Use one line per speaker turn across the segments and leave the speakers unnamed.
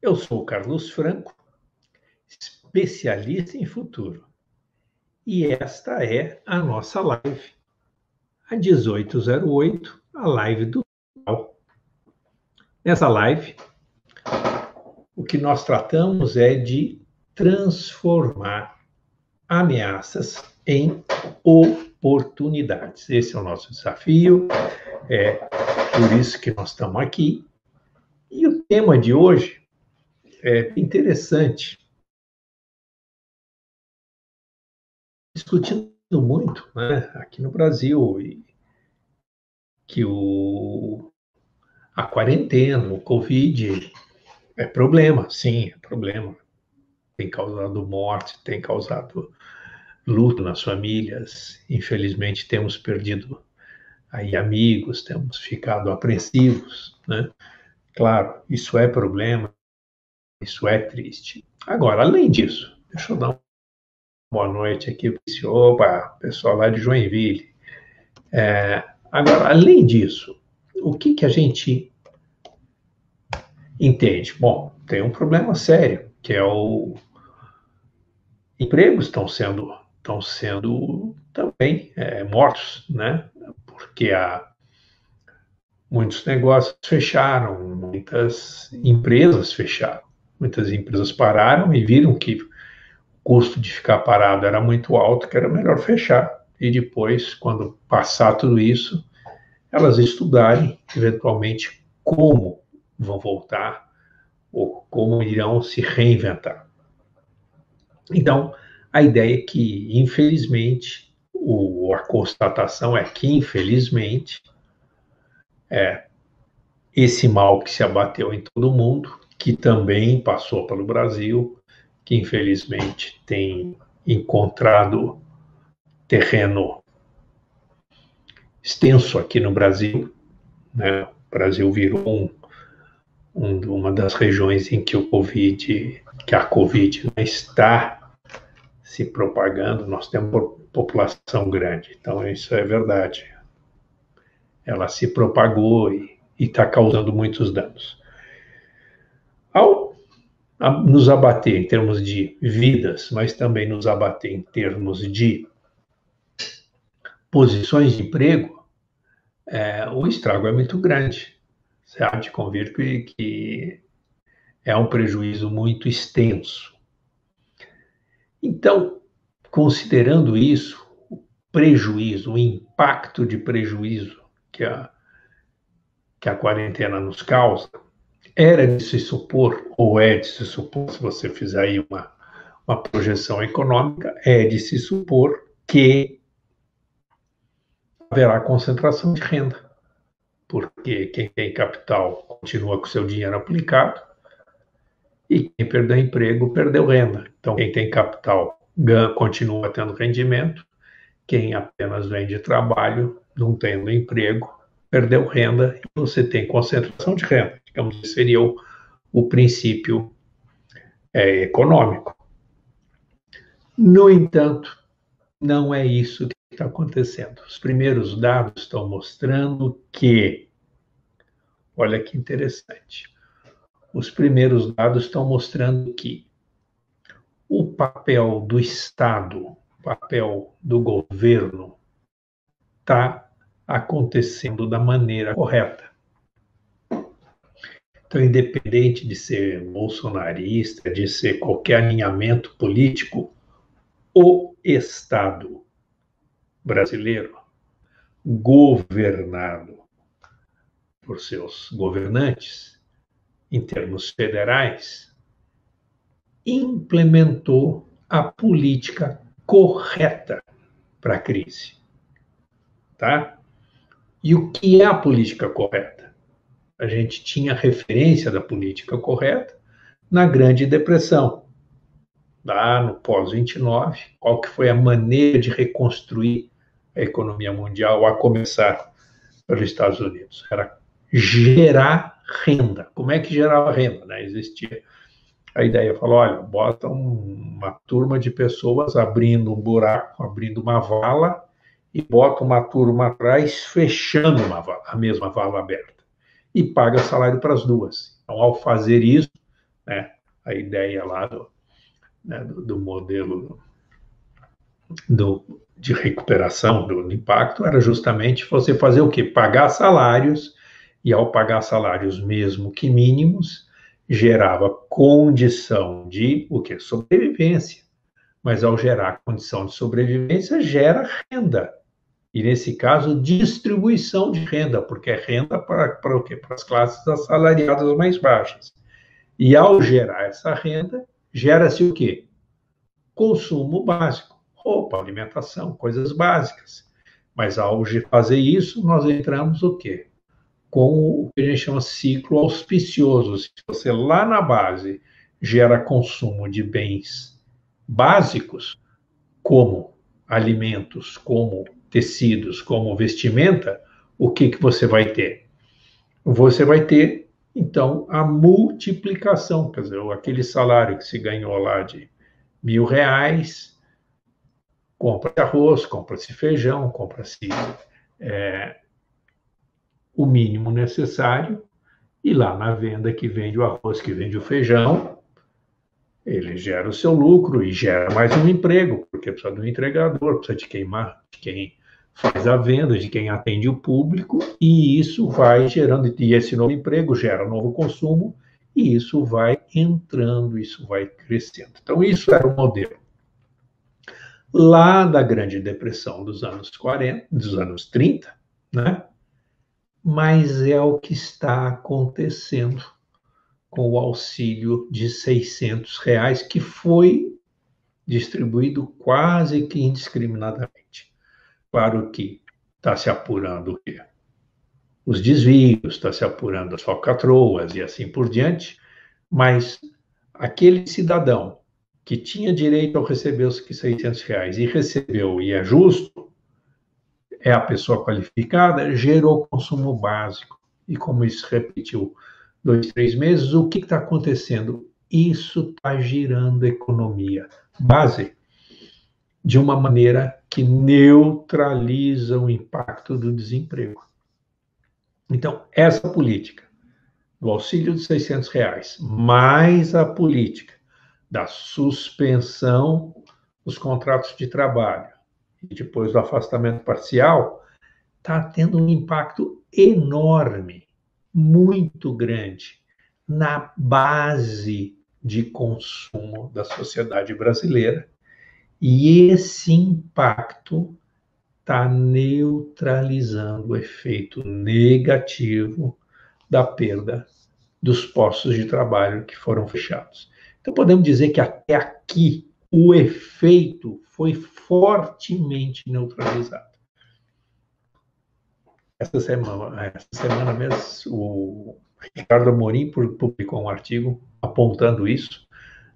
Eu sou o Carlos Franco, especialista em futuro, e esta é a nossa live, a 1808, a live do Tal. Nessa live, o que nós tratamos é de transformar ameaças em oportunidades. Esse é o nosso desafio, é por isso que nós estamos aqui. E o tema de hoje é interessante, discutindo muito, né, aqui no Brasil, que a quarentena, o Covid, é problema, sim, é problema. Tem causado morte, tem causado luto nas famílias. Infelizmente, temos perdido aí amigos, temos ficado apreensivos, né? Claro, isso é problema, isso é triste. Agora, além disso, deixa eu dar uma boa noite aqui para esse pessoal lá de Joinville. Agora, além disso, o que a gente entende? Bom, tem um problema sério, que é o empregos estão sendo também mortos, né? Porque muitos negócios fecharam, muitas empresas fecharam, muitas empresas pararam e viram que o custo de ficar parado era muito alto, que era melhor fechar. E depois, quando passar tudo isso, elas estudarem, eventualmente, como vão voltar ou como irão se reinventar. Então, a ideia é que, infelizmente, a constatação é que, infelizmente, esse mal que se abateu em todo o mundo, que também passou pelo Brasil, que infelizmente tem encontrado terreno extenso aqui no Brasil, né? O Brasil virou uma das regiões em que a Covid está se propagando. Nós temos população grande, então isso é verdade. Ela se propagou e está causando muitos danos. Ao nos abater em termos de vidas, mas também nos abater em termos de posições de emprego, o estrago é muito grande. Você há de convir que é um prejuízo muito extenso. Então, considerando isso, o prejuízo, o impacto de prejuízo que a quarentena nos causa, era de se supor, ou é de se supor, se você fizer aí uma projeção econômica, é de se supor que haverá concentração de renda, porque quem tem capital continua com seu dinheiro aplicado e quem perdeu emprego perdeu renda. Então, quem tem capital continua tendo rendimento, quem apenas vende trabalho, não tendo emprego, perdeu renda e você tem concentração de renda. Digamos que seria o princípio econômico. No entanto, não é isso que está acontecendo. Os primeiros dados estão mostrando que, olha que interessante, os primeiros dados estão mostrando que o papel do Estado, o papel do governo, está acontecendo da maneira correta. Então, independente de ser bolsonarista, de ser qualquer alinhamento político, o Estado brasileiro, governado por seus governantes, em termos federais, implementou a política correta para a crise. Tá? E o que é a política correta? A gente tinha referência da política correta na Grande Depressão, lá no pós-29, qual que foi a maneira de reconstruir a economia mundial, a começar pelos Estados Unidos? Era gerar renda. Como é que gerava renda? Né? Existia a ideia, falou, olha, bota uma turma de pessoas abrindo um buraco, abrindo uma vala, e bota uma turma atrás fechando a mesma vala aberta. E paga salário para as duas. Então, ao fazer isso, né? A ideia lá do modelo de recuperação do impacto era justamente você fazer o quê? Pagar salários, e ao pagar salários mesmo que mínimos, gerava condição de o quê? Sobrevivência. Mas ao gerar condição de sobrevivência, gera renda. E nesse caso, distribuição de renda, porque é renda para o quê? Para as classes assalariadas mais baixas. E ao gerar essa renda, gera-se o quê? Consumo básico, roupa, alimentação, coisas básicas. Mas ao fazer isso, nós entramos o quê? Com o que a gente chama ciclo auspicioso. Se você lá na base gera consumo de bens básicos, como alimentos, como tecidos, como vestimenta, o que você vai ter? Você vai ter, então, a multiplicação, quer dizer, aquele salário que se ganhou lá de R$ 1.000, compra-se arroz, compra-se feijão, compra-se o mínimo necessário, e lá na venda que vende o arroz, que vende o feijão, ele gera o seu lucro e gera mais um emprego, porque precisa do entregador, precisa de quem faz a venda, de quem atende o público, e isso vai gerando, e esse novo emprego gera novo consumo, e isso vai entrando, isso vai crescendo. Então, isso era o modelo lá da Grande Depressão dos anos 40, dos anos 30, né? Mas é o que está acontecendo com o auxílio de R$ 600, que foi distribuído quase que indiscriminadamente. Claro que está se apurando o quê? Os desvios, está se apurando as falcatruas e assim por diante, mas aquele cidadão que tinha direito a receber os R$ 600 e recebeu, e é justo, é a pessoa qualificada, gerou consumo básico. E como isso repetiu 2, 3 meses, o que está acontecendo? Isso está girando a economia base de uma maneira que neutraliza o impacto do desemprego. Então, essa política do auxílio de R$ 600, mais a política da suspensão dos contratos de trabalho e depois do afastamento parcial, está tendo um impacto enorme, muito grande, na base de consumo da sociedade brasileira. E esse impacto está neutralizando o efeito negativo da perda dos postos de trabalho que foram fechados. Então, podemos dizer que até aqui o efeito foi fortemente neutralizado. Essa semana mesmo, o Ricardo Amorim publicou um artigo apontando isso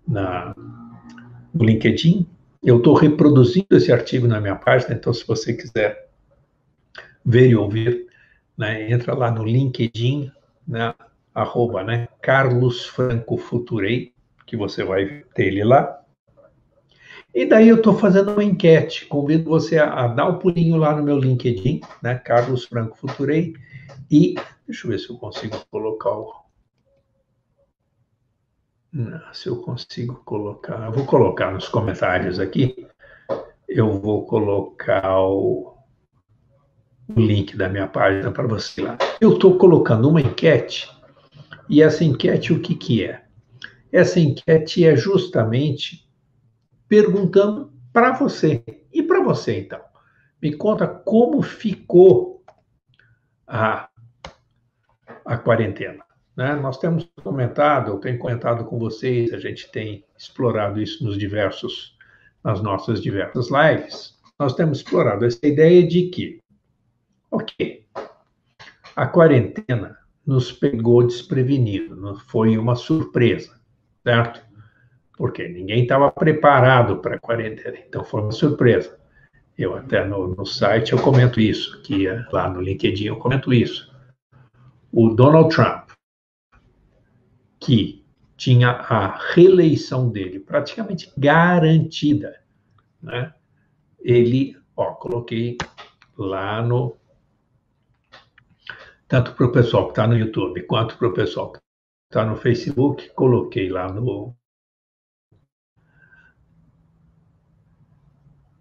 no LinkedIn. Eu estou reproduzindo esse artigo na minha página, então se você quiser ver e ouvir, né, entra lá no LinkedIn, né, Carlos Franco Futurei, que você vai ter ele lá. E daí eu estou fazendo uma enquete, convido você a dar um pulinho lá no meu LinkedIn, né, Carlos Franco Futurei, e deixa eu ver se eu consigo colocar se eu consigo colocar, eu vou colocar nos comentários aqui, eu vou colocar o link da minha página para você lá. Eu estou colocando uma enquete, e essa enquete o que é? Essa enquete é justamente perguntando para você. E para você, então? Me conta como ficou a quarentena. Né? Nós temos comentado, eu tenho comentado com vocês, a gente tem explorado isso nas nossas diversas lives. Nós temos explorado essa ideia de que, ok, a quarentena nos pegou desprevenido, não foi uma surpresa, certo? Porque ninguém estava preparado para a quarentena, então foi uma surpresa. Eu até no site eu comento isso, que lá no LinkedIn eu comento isso. O Donald Trump, que tinha a reeleição dele praticamente garantida, né? Ele, coloquei lá tanto para o pessoal que está no YouTube, quanto para o pessoal que está no Facebook, coloquei lá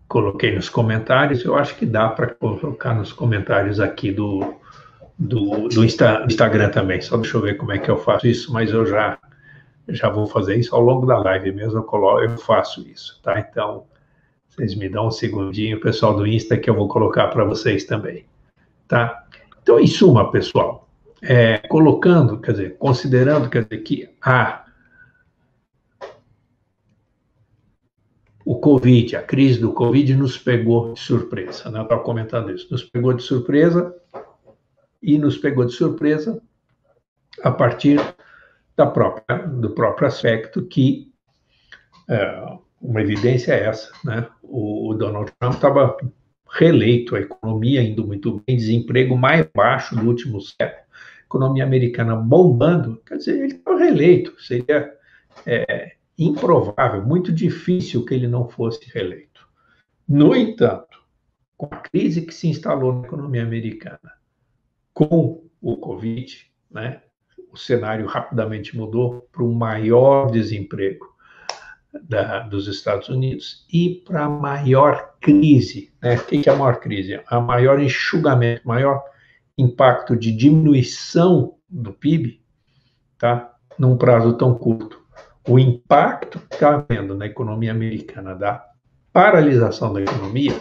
coloquei nos comentários. Eu acho que dá para colocar nos comentários aqui do Instagram também. Só deixa eu ver como é que eu faço isso, mas eu já vou fazer isso ao longo da live mesmo. Eu faço isso, tá? Então, vocês me dão um segundinho, pessoal do Insta, que eu vou colocar para vocês também, tá? Então, em suma, pessoal, colocando, quer dizer, considerando, quer dizer, que o Covid, a crise do Covid nos pegou de surpresa, né? Eu estava comentando isso, nos pegou de surpresa a partir do próprio aspecto que uma evidência é essa, né? O Donald Trump estava reeleito, a economia indo muito bem, desemprego mais baixo do último século, economia americana bombando, quer dizer, ele estava reeleito, seria improvável, muito difícil que ele não fosse reeleito. No entanto, com a crise que se instalou na economia americana, com o Covid, né, o cenário rapidamente mudou para o maior desemprego dos Estados Unidos e para a maior crise. Né? O que é a maior crise? A maior enxugamento, maior impacto de diminuição do PIB, tá? Num prazo tão curto. O impacto que está havendo na economia americana da paralisação da economia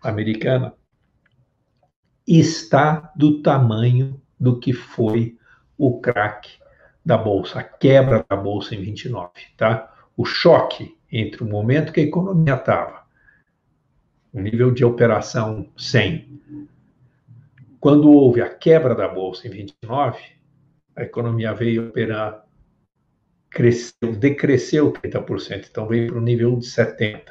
americana está do tamanho do que foi o crack da Bolsa, a quebra da Bolsa em 29, tá? O choque entre o momento que a economia estava, o nível de operação 100, quando houve a quebra da Bolsa em 29, a economia veio operar, decresceu 30%, então veio para o nível de 70%.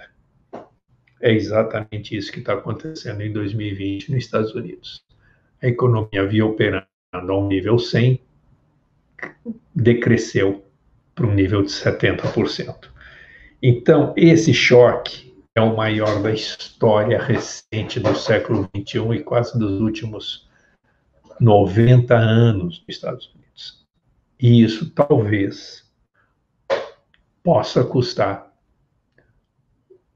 É exatamente isso que está acontecendo em 2020 nos Estados Unidos. A economia vinha operando a um nível 100, decresceu para um nível de 70%. Então, esse choque é o maior da história recente do século XXI e quase dos últimos 90 anos dos Estados Unidos. E isso talvez possa custar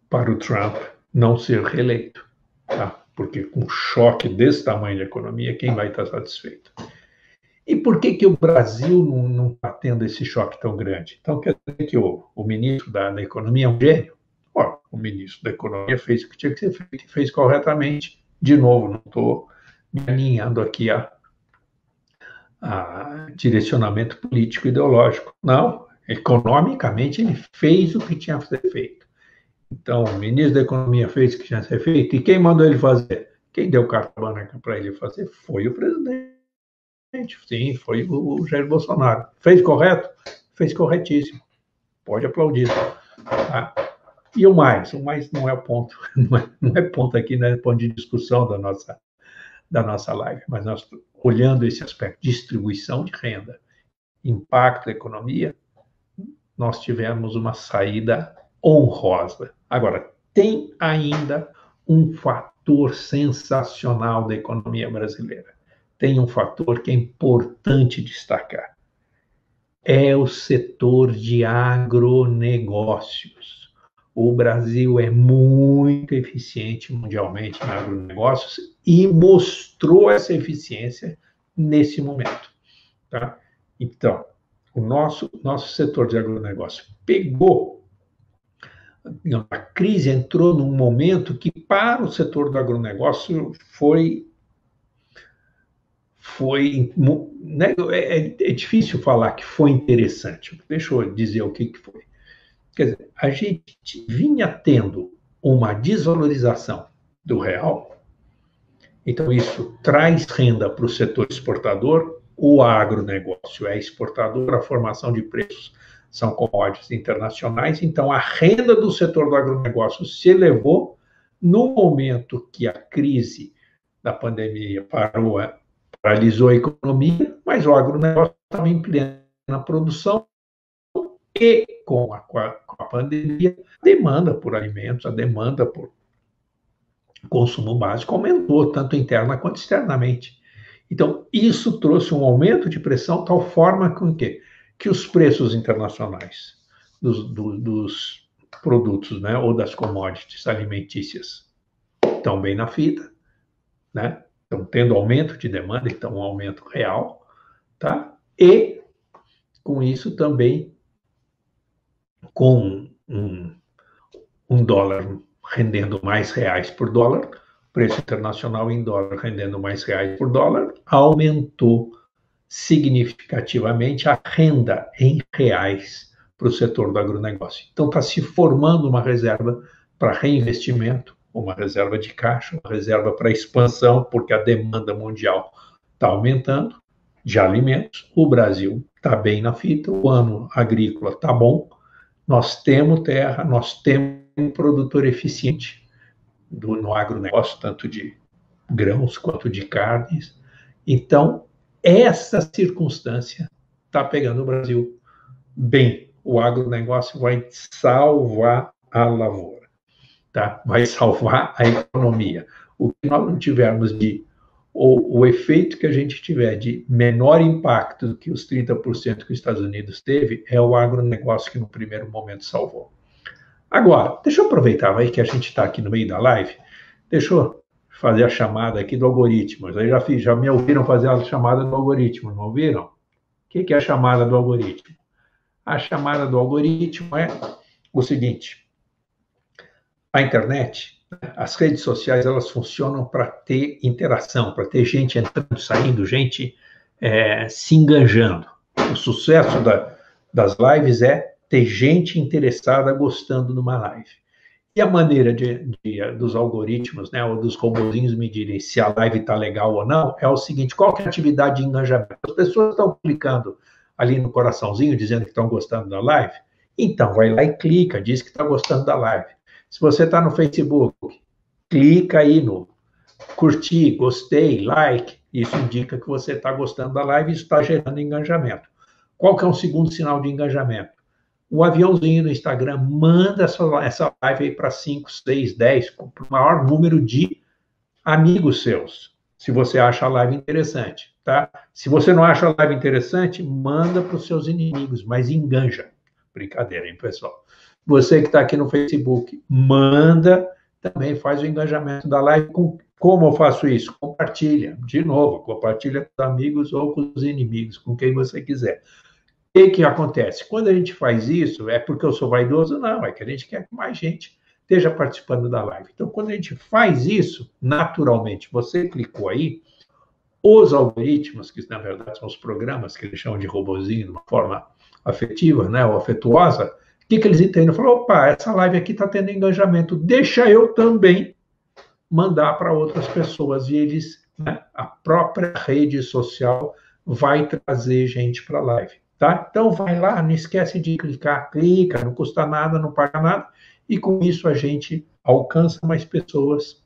para o Trump não ser reeleito, tá? Porque com um choque desse tamanho de economia, quem vai estar satisfeito? E por que o Brasil não está tendo esse choque tão grande? Então, quer dizer que o ministro da Economia é um gênio? O ministro da Economia fez o que tinha que ser feito e fez corretamente. De novo, não estou me alinhando aqui a direcionamento político ideológico. Não, economicamente ele fez o que tinha que ser feito. Então, o ministro da Economia fez o que tinha que ser feito. E quem mandou ele fazer? Quem deu carta branca para ele fazer foi o presidente. Sim, foi o Jair Bolsonaro. Fez correto? Fez corretíssimo. Pode aplaudir. Tá? E o mais não é ponto, não é ponto aqui, não é ponto de discussão da nossa live, mas nós, olhando esse aspecto, distribuição de renda, impacto da economia, nós tivemos uma saída honrosa. Agora, tem ainda um fator sensacional da economia brasileira. Tem um fator que é importante destacar. É o setor de agronegócios. O Brasil é muito eficiente mundialmente em agronegócios e mostrou essa eficiência nesse momento. Tá? Então, o nosso setor de agronegócio pegou, a crise entrou num momento que para o setor do agronegócio foi né, é difícil falar que foi interessante. Deixa eu dizer o que foi. Quer dizer, a gente vinha tendo uma desvalorização do real, então isso traz renda para o setor exportador. O agronegócio é exportador, a formação de preços são commodities internacionais, então a renda do setor do agronegócio se elevou no momento que a crise da pandemia paralisou a economia, mas o agronegócio estava em plena produção e com a pandemia, a demanda por alimentos, a demanda por consumo básico aumentou, tanto interna quanto externamente. Então, isso trouxe um aumento de pressão, tal forma que que os preços internacionais dos produtos, né, ou das commodities alimentícias estão bem na fita, né? Estão tendo aumento de demanda, então um aumento real, tá? E com isso também, com um dólar rendendo mais reais por dólar, preço internacional em dólar rendendo mais reais por dólar, aumentou significativamente a renda em reais para o setor do agronegócio. Então está se formando uma reserva para reinvestimento, uma reserva de caixa, uma reserva para expansão, porque a demanda mundial está aumentando de alimentos. O Brasil está bem na fita, o ano agrícola está bom, nós temos terra, nós temos um produtor eficiente no agronegócio, tanto de grãos quanto de carnes. Então, essa circunstância está pegando o Brasil bem. O agronegócio vai salvar a lavoura, tá? Vai salvar a economia. O que nós não tivermos o efeito que a gente tiver de menor impacto do que os 30% que os Estados Unidos teve, é o agronegócio que no primeiro momento salvou. Agora, deixa eu aproveitar aí que a gente está aqui no meio da live, deixa eu fazer a chamada aqui do algoritmo. Já me ouviram fazer a chamada do algoritmo, não ouviram? O que é a chamada do algoritmo? A chamada do algoritmo é o seguinte: a internet, as redes sociais, elas funcionam para ter interação, para ter gente entrando, saindo, gente se enganjando. O sucesso das lives é ter gente interessada gostando de uma live. E a maneira dos algoritmos, né, ou dos robozinhos medirem se a live está legal ou não, é o seguinte: qual que é a atividade de engajamento? As pessoas estão clicando ali no coraçãozinho, dizendo que estão gostando da live, então vai lá e clica, diz que está gostando da live. Se você está no Facebook, clica aí no curtir, gostei, like, isso indica que você está gostando da live e isso está gerando engajamento. Qual que é um segundo sinal de engajamento? O aviãozinho no Instagram manda essa live aí para 5, 6, 10, para o maior número de amigos seus, se você acha a live interessante, tá? Se você não acha a live interessante, manda para os seus inimigos, mas enganja. Brincadeira, hein, pessoal? Você que está aqui no Facebook, manda, também faz o engajamento da live. Como eu faço isso? Compartilha, de novo, compartilha com os amigos ou com os inimigos, com quem você quiser. O que acontece? Quando a gente faz isso, é porque eu sou vaidoso? Não, é que a gente quer que mais gente esteja participando da live. Então, quando a gente faz isso, naturalmente, você clicou aí, os algoritmos, que na verdade são os programas que eles chamam de robozinho, de uma forma afetiva, né, ou afetuosa, o que eles entendem? Falam: opa, essa live aqui está tendo engajamento, deixa eu também mandar para outras pessoas. E eles, né, a própria rede social vai trazer gente para a live. Tá? Então vai lá, não esquece de clicar, clica, não custa nada, não paga nada, e com isso a gente alcança mais pessoas,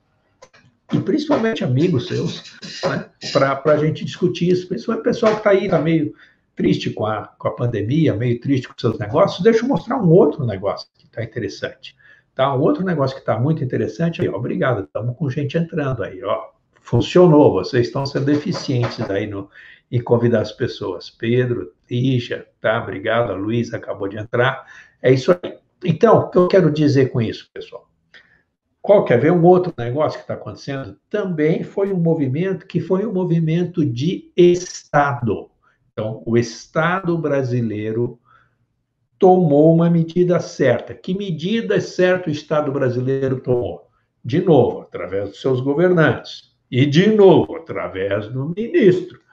e principalmente amigos seus, né, para a gente discutir isso, principalmente o pessoal que está aí, está meio triste com a pandemia, meio triste com seus negócios. Deixa eu mostrar um outro negócio que está interessante. Tá? Um outro negócio que está muito interessante aí, ó, obrigado, estamos com gente entrando aí, ó. Funcionou, vocês estão sendo eficientes aí em convidar as pessoas. Pedro, Tisha, tá? Obrigado, a Luísa acabou de entrar. É isso aí. Então, o que eu quero dizer com isso, pessoal? Quer ver um outro negócio que está acontecendo? Também foi um movimento que foi um movimento de Estado. Então, o Estado brasileiro tomou uma medida certa. Que medida certa o Estado brasileiro tomou? De novo, através dos seus governantes. E, de novo, através do ministro.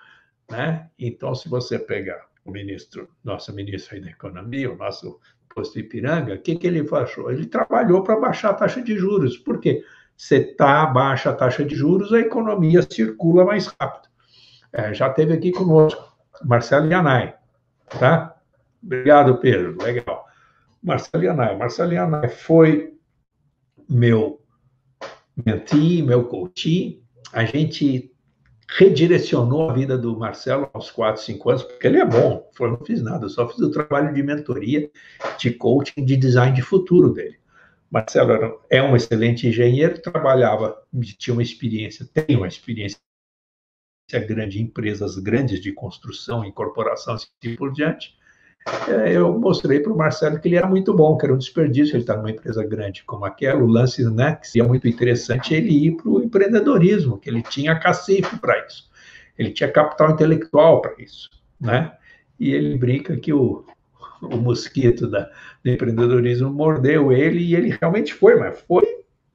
Né? Então, se você pegar o ministro, nosso ministro aí da Economia, o nosso posto Ipiranga, o que ele achou? Ele trabalhou para baixar a taxa de juros. Por quê? Se baixa a taxa de juros, a economia circula mais rápido. Já teve aqui conosco Marcelo Yanai, tá? Obrigado, Pedro. Legal. Marcelo Yanai foi meu mentee, meu coach. A gente redirecionou a vida do Marcelo aos 4, 5 anos, porque ele é bom. Eu não fiz nada, eu só fiz o trabalho de mentoria, de coaching, de design de futuro dele. Marcelo é um excelente engenheiro, tinha uma experiência, tem uma experiência grande em empresas grandes de construção, incorporação, assim por diante. eu mostrei para o Marcelo que ele era muito bom, que era um desperdício ele estar numa empresa grande como aquela, o lance, né, que seria muito interessante ele ir para o empreendedorismo, que ele tinha cacife para isso, ele tinha capital intelectual para isso, né? E ele brinca que o mosquito do empreendedorismo mordeu ele e ele realmente foi, mas foi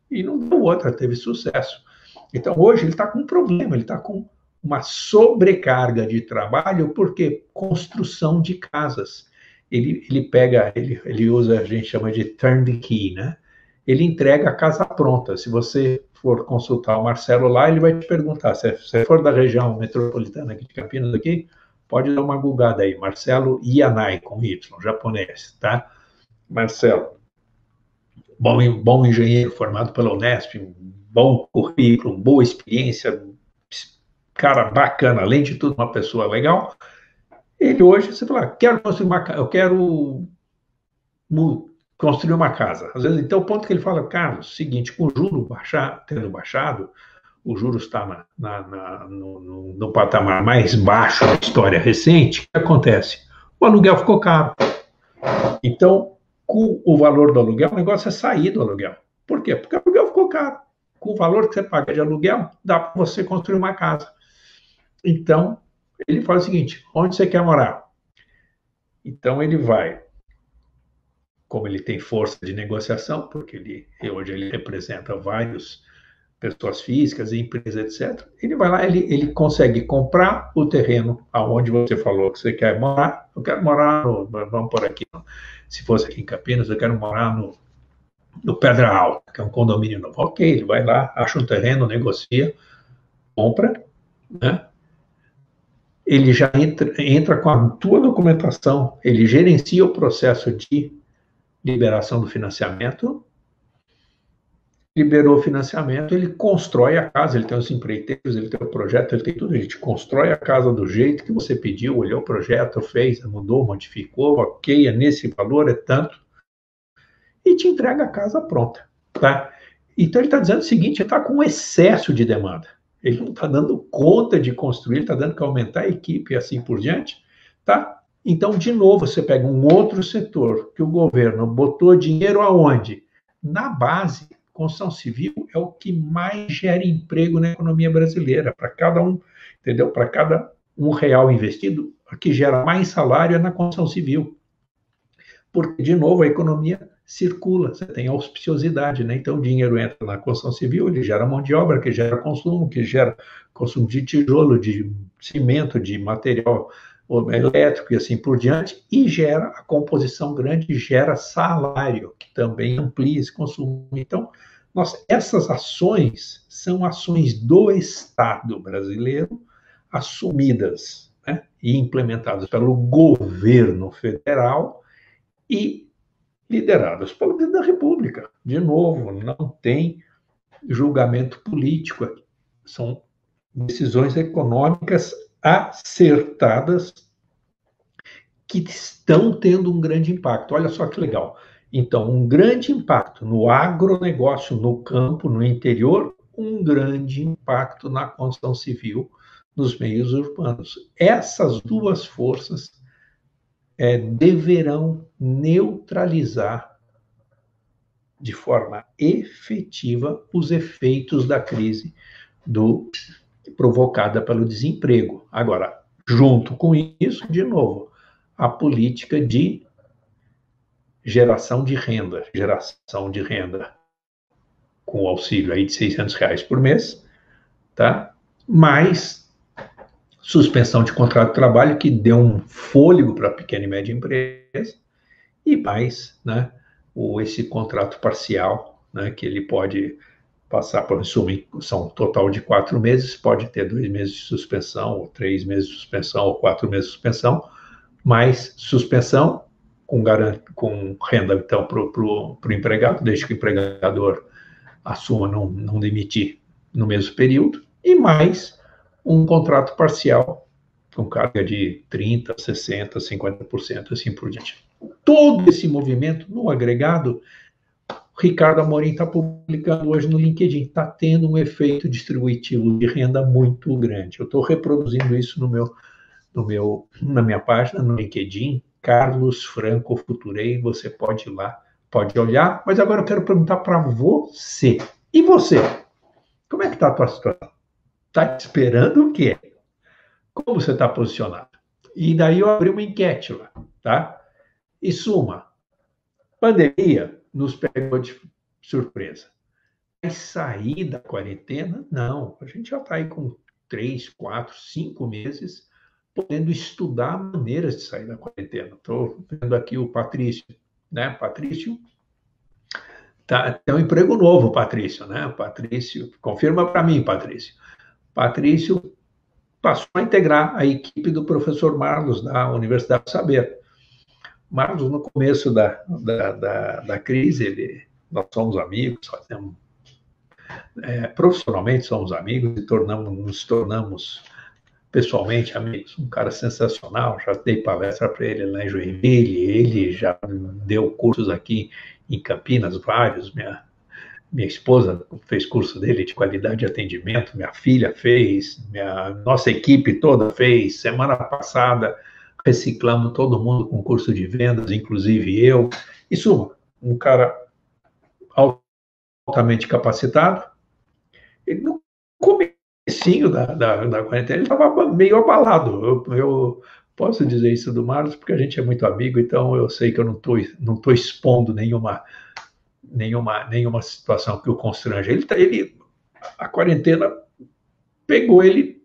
e não deu outra, teve sucesso. Então hoje ele está com um problema, ele está com uma sobrecarga de trabalho, porque construção de casas. Ele pega, ele usa, a gente chama de turnkey, né? Ele entrega a casa pronta. Se você for consultar o Marcelo lá, ele vai te perguntar, se você for da região metropolitana aqui de Campinas, aqui, pode dar uma googada aí, Marcelo Yanai, com Y, japonês, tá? Marcelo, bom engenheiro, formado pela Unesp, bom currículo, boa experiência, cara bacana, além de tudo, uma pessoa legal. Ele hoje, você fala, quero construir uma casa, eu quero construir uma casa. Às vezes, então, o ponto que ele fala, Carlos, seguinte, com o juro tendo baixado, o juros está no patamar mais baixo da história recente, o que acontece? O aluguel ficou caro. Então, com o valor do aluguel, o negócio é sair do aluguel. Por quê? Porque o aluguel ficou caro. Com o valor que você paga de aluguel, dá para você construir uma casa. Então, ele fala o seguinte, onde você quer morar? Então, ele vai, como ele tem força de negociação, porque hoje ele representa várias pessoas físicas, empresas, etc. Ele vai lá, ele consegue comprar o terreno aonde você falou que você quer morar. Eu quero morar vamos por aqui, se fosse aqui em Campinas, eu quero morar no Pedra Alta, que é um condomínio novo. Ok, ele vai lá, acha um terreno, negocia, compra, né? Ele já entra com a tua documentação, ele gerencia o processo de liberação do financiamento, liberou o financiamento, ele constrói a casa, ele tem os empreiteiros, ele tem o projeto, ele tem tudo, a gente constrói a casa do jeito que você pediu, olhou o projeto, fez, mudou, modificou, ok, é nesse valor, é tanto, e te entrega a casa pronta, tá? Então ele está dizendo o seguinte, ele está com excesso de demanda, ele não está dando conta de construir, ele está dando que aumentar a equipe e assim por diante, tá? Então, de novo, você pega um outro setor que o governo botou dinheiro aonde? Na base. Construção civil é o que mais gera emprego na economia brasileira. Para cada um, entendeu? Para cada R$ 1 investido, o que gera mais salário é na construção civil. Porque, de novo, a economia circula, você tem auspiciosidade, né? Então, o dinheiro entra na construção civil, ele gera mão de obra, que gera consumo, que gera consumo de tijolo, de cimento, de material elétrico e assim por diante, e gera a composição grande, gera salário, que também amplia esse consumo. Então, essas ações são ações do Estado brasileiro, assumidas, né, e implementadas pelo governo federal e lideradas pelo presidente da República. De novo, não tem julgamento político aqui. São decisões econômicas acertadas que estão tendo um grande impacto. Olha só que legal. Então, um grande impacto no agronegócio, no campo, no interior, um grande impacto na construção civil, nos meios urbanos. Essas duas forças deverão neutralizar de forma efetiva os efeitos da crise provocada pelo desemprego. Agora, junto com isso, de novo, a política de geração de renda com o auxílio aí de R$ 600 por mês, tá? Mais suspensão de contrato de trabalho, que deu um fôlego para a pequena e média empresa, e mais, né, esse contrato parcial, né, que ele pode passar por são um total de 4 meses, pode ter 2 meses de suspensão, ou 3 meses de suspensão, ou 4 meses de suspensão, mais suspensão com renda, então, para o empregado, desde que o empregador assuma não demitir no mesmo período, e mais um contrato parcial com carga de 30%, 60%, 50%, assim por diante. Todo esse movimento, no agregado, Ricardo Amorim está publicando hoje no LinkedIn, está tendo um efeito distributivo de renda muito grande. Eu estou reproduzindo isso na minha página, no LinkedIn, Carlos Franco Futurei, você pode ir lá, pode olhar, mas agora eu quero perguntar para você. E você? Como é que está a tua situação? Está esperando o quê? Como você está posicionado? E daí eu abri uma enquete lá, tá? E suma, pandemia nos pegou de surpresa. Mas sair da quarentena, não. A gente já está aí com 3, 4, 5 meses podendo estudar maneiras de sair da quarentena. Estou vendo aqui o Patrício, né? Patrício tem um emprego novo, Patrício, né? Patrício, confirma para mim, Patrício. Patrício passou a integrar a equipe do professor Marlos da Universidade do Saber. Marlos, no começo da crise, nós somos amigos, fazemos, profissionalmente somos amigos e nos tornamos pessoalmente amigos. Um cara sensacional, já dei palestra para ele lá em Joinville, ele já deu cursos aqui em Campinas, vários, minha esposa fez curso dele de qualidade de atendimento, minha filha fez, nossa equipe toda fez. Semana passada reciclamos todo mundo com curso de vendas, inclusive eu. Em suma, um cara altamente capacitado. Ele, no comecinho da quarentena, ele estava meio abalado. Eu posso dizer isso do Marlos porque a gente é muito amigo, então eu sei que eu não tô expondo nenhuma situação que o constrange. A quarentena pegou ele,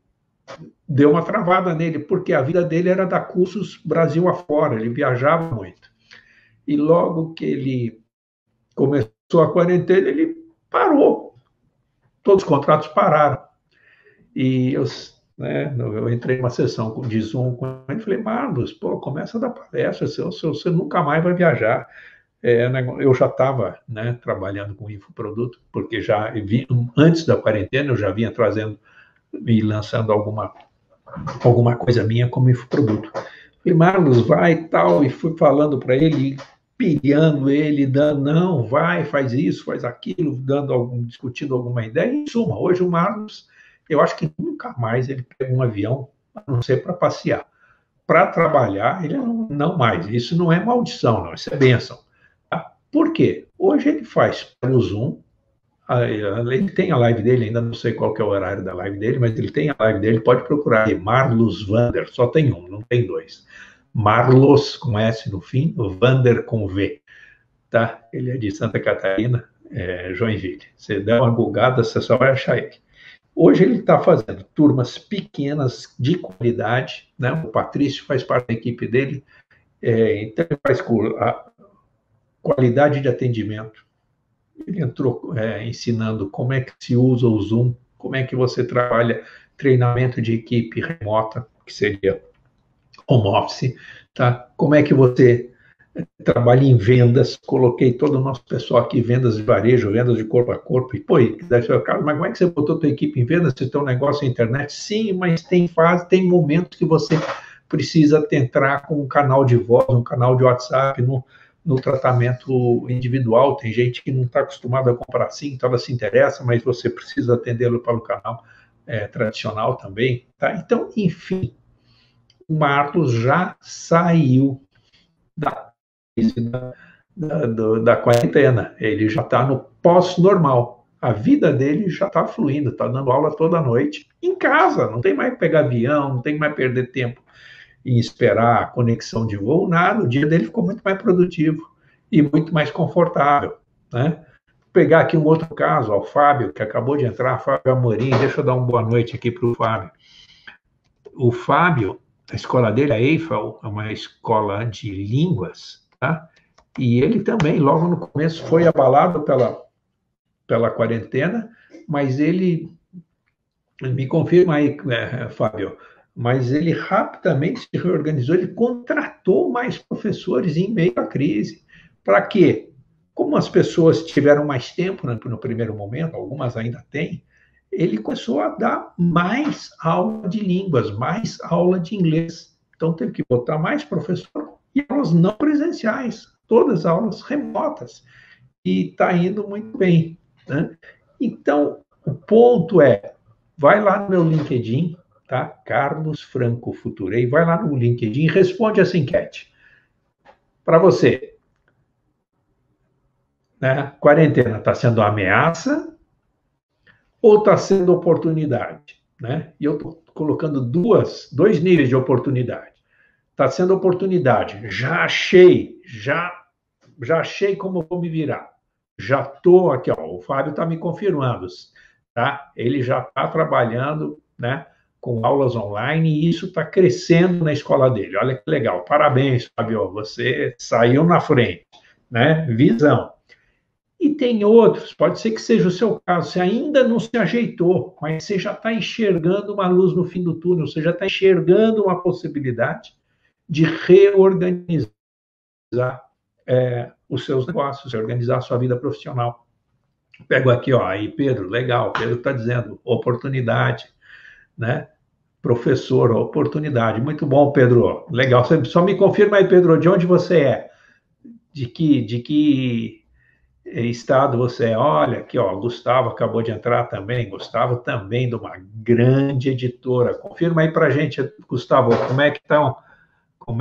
deu uma travada nele, porque a vida dele era dar cursos Brasil afora, ele viajava muito. E logo que ele começou a quarentena, ele parou. Todos os contratos pararam. E eu entrei numa sessão de Zoom com ele e falei, Marlos, pô, começa a dar palestra, você nunca mais vai viajar. Eu já estava, né, trabalhando com infoproduto, porque antes da quarentena eu já vinha trazendo e lançando alguma coisa minha como infoproduto. Falei, Marlos, vai e tal, e fui falando para ele, pilhando ele, não, vai, faz isso, faz aquilo, discutindo alguma ideia. Em suma, hoje o Marlos, eu acho que nunca mais ele pega um avião, a não ser para passear. Para trabalhar, ele não mais. Isso não é maldição, não, isso é bênção. Por quê? Hoje ele faz pelo Zoom, ele tem a live dele, ainda não sei qual que é o horário da live dele, mas ele tem a live dele, pode procurar aí, Marlos Vander, só tem um, não tem dois. Marlos com S no fim, Vander com V, tá? Ele é de Santa Catarina, Joinville. Você der uma googada, você só vai achar ele. Hoje ele está fazendo turmas pequenas de qualidade, né? O Patrício faz parte da equipe dele, então ele faz qualidade de atendimento. Ele entrou ensinando como é que se usa o Zoom, como é que você trabalha treinamento de equipe remota, que seria home office, tá? Como é que você trabalha em vendas, coloquei todo o nosso pessoal aqui, vendas de varejo, vendas de corpo a corpo, e pô, mas como é que você botou tua equipe em vendas se teu negócio é internet? Sim, mas tem momentos que você precisa entrar com um canal de voz, um canal de WhatsApp, no tratamento individual. Tem gente que não está acostumada a comprar assim, então ela se interessa, mas você precisa atendê-lo pelo canal tradicional também. Tá? Então, enfim, o Marlos já saiu da quarentena, ele já está no pós-normal. A vida dele já está fluindo, está dando aula toda noite em casa, não tem mais que pegar avião, não tem mais perder tempo em esperar a conexão de voo, nada. O dia dele ficou muito mais produtivo e muito mais confortável, né? Vou pegar aqui um outro caso, o Fábio, que acabou de entrar, Fábio Amorim, deixa eu dar uma boa noite aqui para o Fábio. O Fábio, a escola dele, a Eiffel, é uma escola de línguas, tá? E ele também, logo no começo, foi abalado pela quarentena, mas ele, me confirma aí, Fábio, mas ele rapidamente se reorganizou, ele contratou mais professores em meio à crise. Para quê? Como as pessoas tiveram mais tempo no primeiro momento, algumas ainda têm, ele começou a dar mais aula de línguas, mais aula de inglês. Então teve que botar mais professor e aulas não presenciais, todas aulas remotas. E está indo muito bem, né? Então, o ponto é, vai lá no meu LinkedIn, tá? Carlos Franco Futurei, vai lá no LinkedIn e responde essa enquete. para você, né? Quarentena está sendo uma ameaça ou está sendo oportunidade, né? E eu estou colocando dois níveis de oportunidade. Está sendo oportunidade. Já achei como vou me virar. Já estou aqui, ó, o Fábio está me confirmando, tá? Ele já está trabalhando, né, com aulas online e isso está crescendo na escola dele. Olha que legal. Parabéns, Fábio. Você saiu na frente, né? Visão. E tem outros, pode ser que seja o seu caso, você ainda não se ajeitou, mas você já está enxergando uma luz no fim do túnel, você já está enxergando uma possibilidade de reorganizar os seus negócios, reorganizar a sua vida profissional. Pego aqui, ó, aí Pedro, legal, Pedro está dizendo oportunidade, né? Professor, oportunidade, muito bom, Pedro, legal. Você só me confirma aí, Pedro, de onde você é? De que estado você é? Olha aqui, ó, Gustavo acabou de entrar também, Gustavo também de uma grande editora. Confirma aí para a gente, Gustavo, como é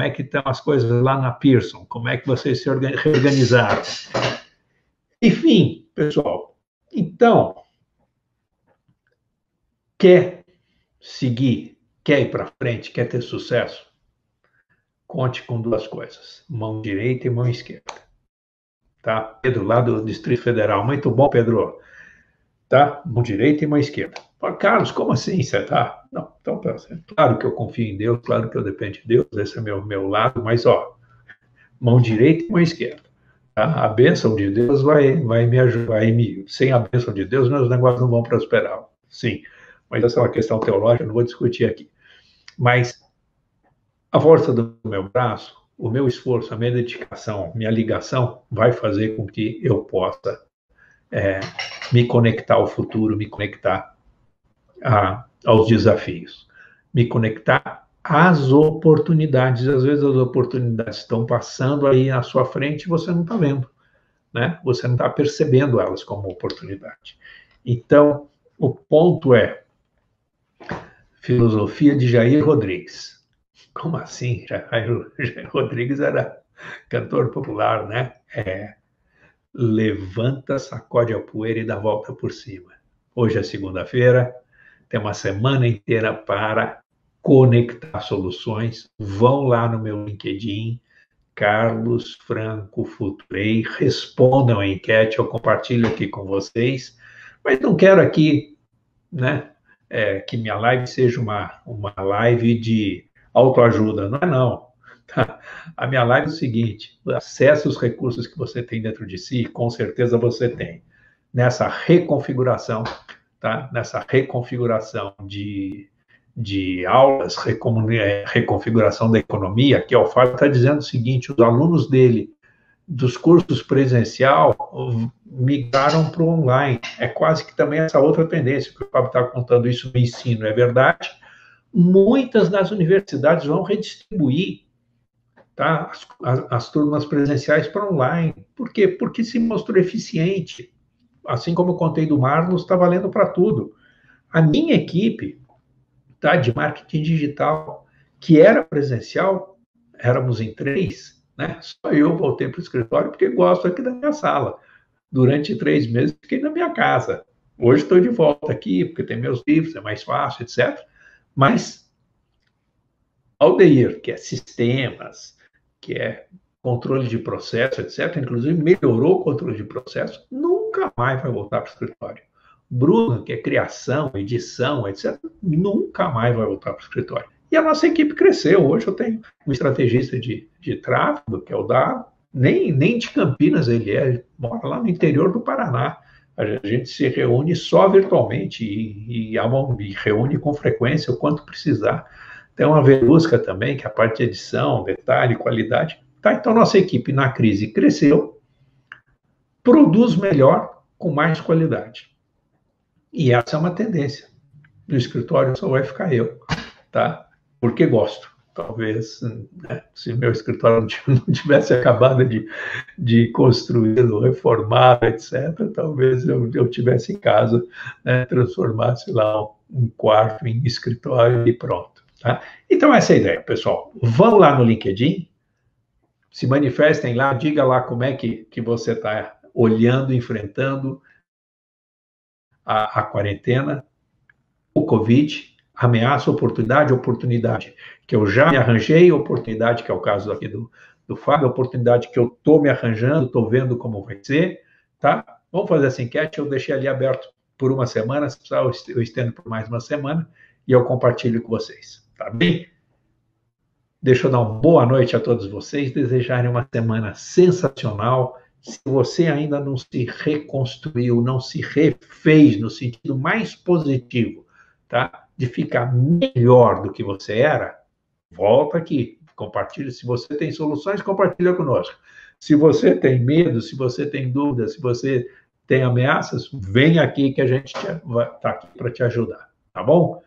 que estão as coisas lá na Pearson? Como é que vocês se reorganizaram? Enfim, pessoal, então, quer seguir, quer ir para frente, quer ter sucesso? Conte com duas coisas, mão direita e mão esquerda. Tá? Pedro, lá do Distrito Federal. Muito bom, Pedro. Tá? Mão direita e mão esquerda. Fala, Carlos, como assim você tá? Não, então, claro que eu confio em Deus, claro que eu dependo de Deus, esse é meu lado, mas, ó, mão direita e mão esquerda. Tá? A bênção de Deus vai me ajudar. Sem a bênção de Deus, meus negócios não vão prosperar. Sim, mas essa é uma questão teológica, eu não vou discutir aqui. Mas a força do meu braço, o meu esforço, a minha dedicação, minha ligação vai fazer com que eu possa me conectar ao futuro, me conectar aos desafios, me conectar às oportunidades. Às vezes as oportunidades estão passando aí à sua frente e você não está vendo, né? Você não está percebendo elas como oportunidade. Então, o ponto é filosofia de Jair Rodrigues. Como assim? Jair Rodrigues era cantor popular, né? Levanta, sacode a poeira e dá a volta por cima. Hoje é segunda-feira, tem uma semana inteira para conectar soluções. Vão lá no meu LinkedIn, Carlos Franco Futurei, respondam a enquete, eu compartilho aqui com vocês, mas não quero aqui, né, que minha live seja uma live de autoajuda, não é não. Tá? A minha live é o seguinte, acesse os recursos que você tem dentro de si, com certeza você tem, nessa reconfiguração, tá? Nessa reconfiguração de aulas, reconfiguração da economia, que o Fábio está dizendo o seguinte, os alunos dele, dos cursos presencial, migraram para o online. É quase que também essa outra tendência, que o Fábio está contando isso no ensino, é verdade. Muitas das universidades vão redistribuir, tá, as turmas presenciais para online. Por quê? Porque se mostrou eficiente. Assim como eu contei do Marlos, está valendo para tudo. A minha equipe, tá, de marketing digital, que era presencial, éramos em 3, né? Só eu voltei para o escritório porque gosto aqui da minha sala. Durante 3 meses fiquei na minha casa. Hoje estou de volta aqui porque tem meus livros, é mais fácil, etc. Mas Aldeir, que é sistemas, que é controle de processo, etc., inclusive melhorou o controle de processo, nunca mais vai voltar para o escritório. Bruno, que é criação, edição, etc., nunca mais vai voltar para o escritório. E a nossa equipe cresceu. Hoje eu tenho um estrategista de tráfego, que é o Dá, nem de Campinas ele mora lá no interior do Paraná. A gente se reúne só virtualmente e reúne com frequência o quanto precisar. Tem uma Verusca também, que é a parte de edição, detalhe, qualidade. Tá, então, nossa equipe na crise cresceu, produz melhor, com mais qualidade. E essa é uma tendência. No escritório só vai ficar eu, tá? Porque gosto. Talvez, né, se meu escritório não tivesse acabado de construí-lo, reformado, etc., talvez eu tivesse em casa, né, transformasse lá um quarto em escritório e pronto. Tá? Então, essa é a ideia, pessoal. Vão lá no LinkedIn, Se manifestem lá, diga lá como é que você está olhando, enfrentando a quarentena, o Covid, ameaça, oportunidade, oportunidade que eu já me arranjei, oportunidade que é o caso aqui do Fábio, oportunidade que eu estou me arranjando, estou vendo como vai ser, tá? Vamos fazer essa enquete, eu deixei ali aberto por uma semana, se precisar eu estendo por mais uma semana e eu compartilho com vocês, tá bem? Deixa eu dar uma boa noite a todos vocês, desejarem uma semana sensacional. Se você ainda não se reconstruiu, não se refez no sentido mais positivo, tá? De ficar melhor do que você era, volta aqui, compartilha. Se você tem soluções, compartilha conosco. Se você tem medo, se você tem dúvidas, se você tem ameaças, vem aqui que a gente está aqui para te ajudar, tá bom?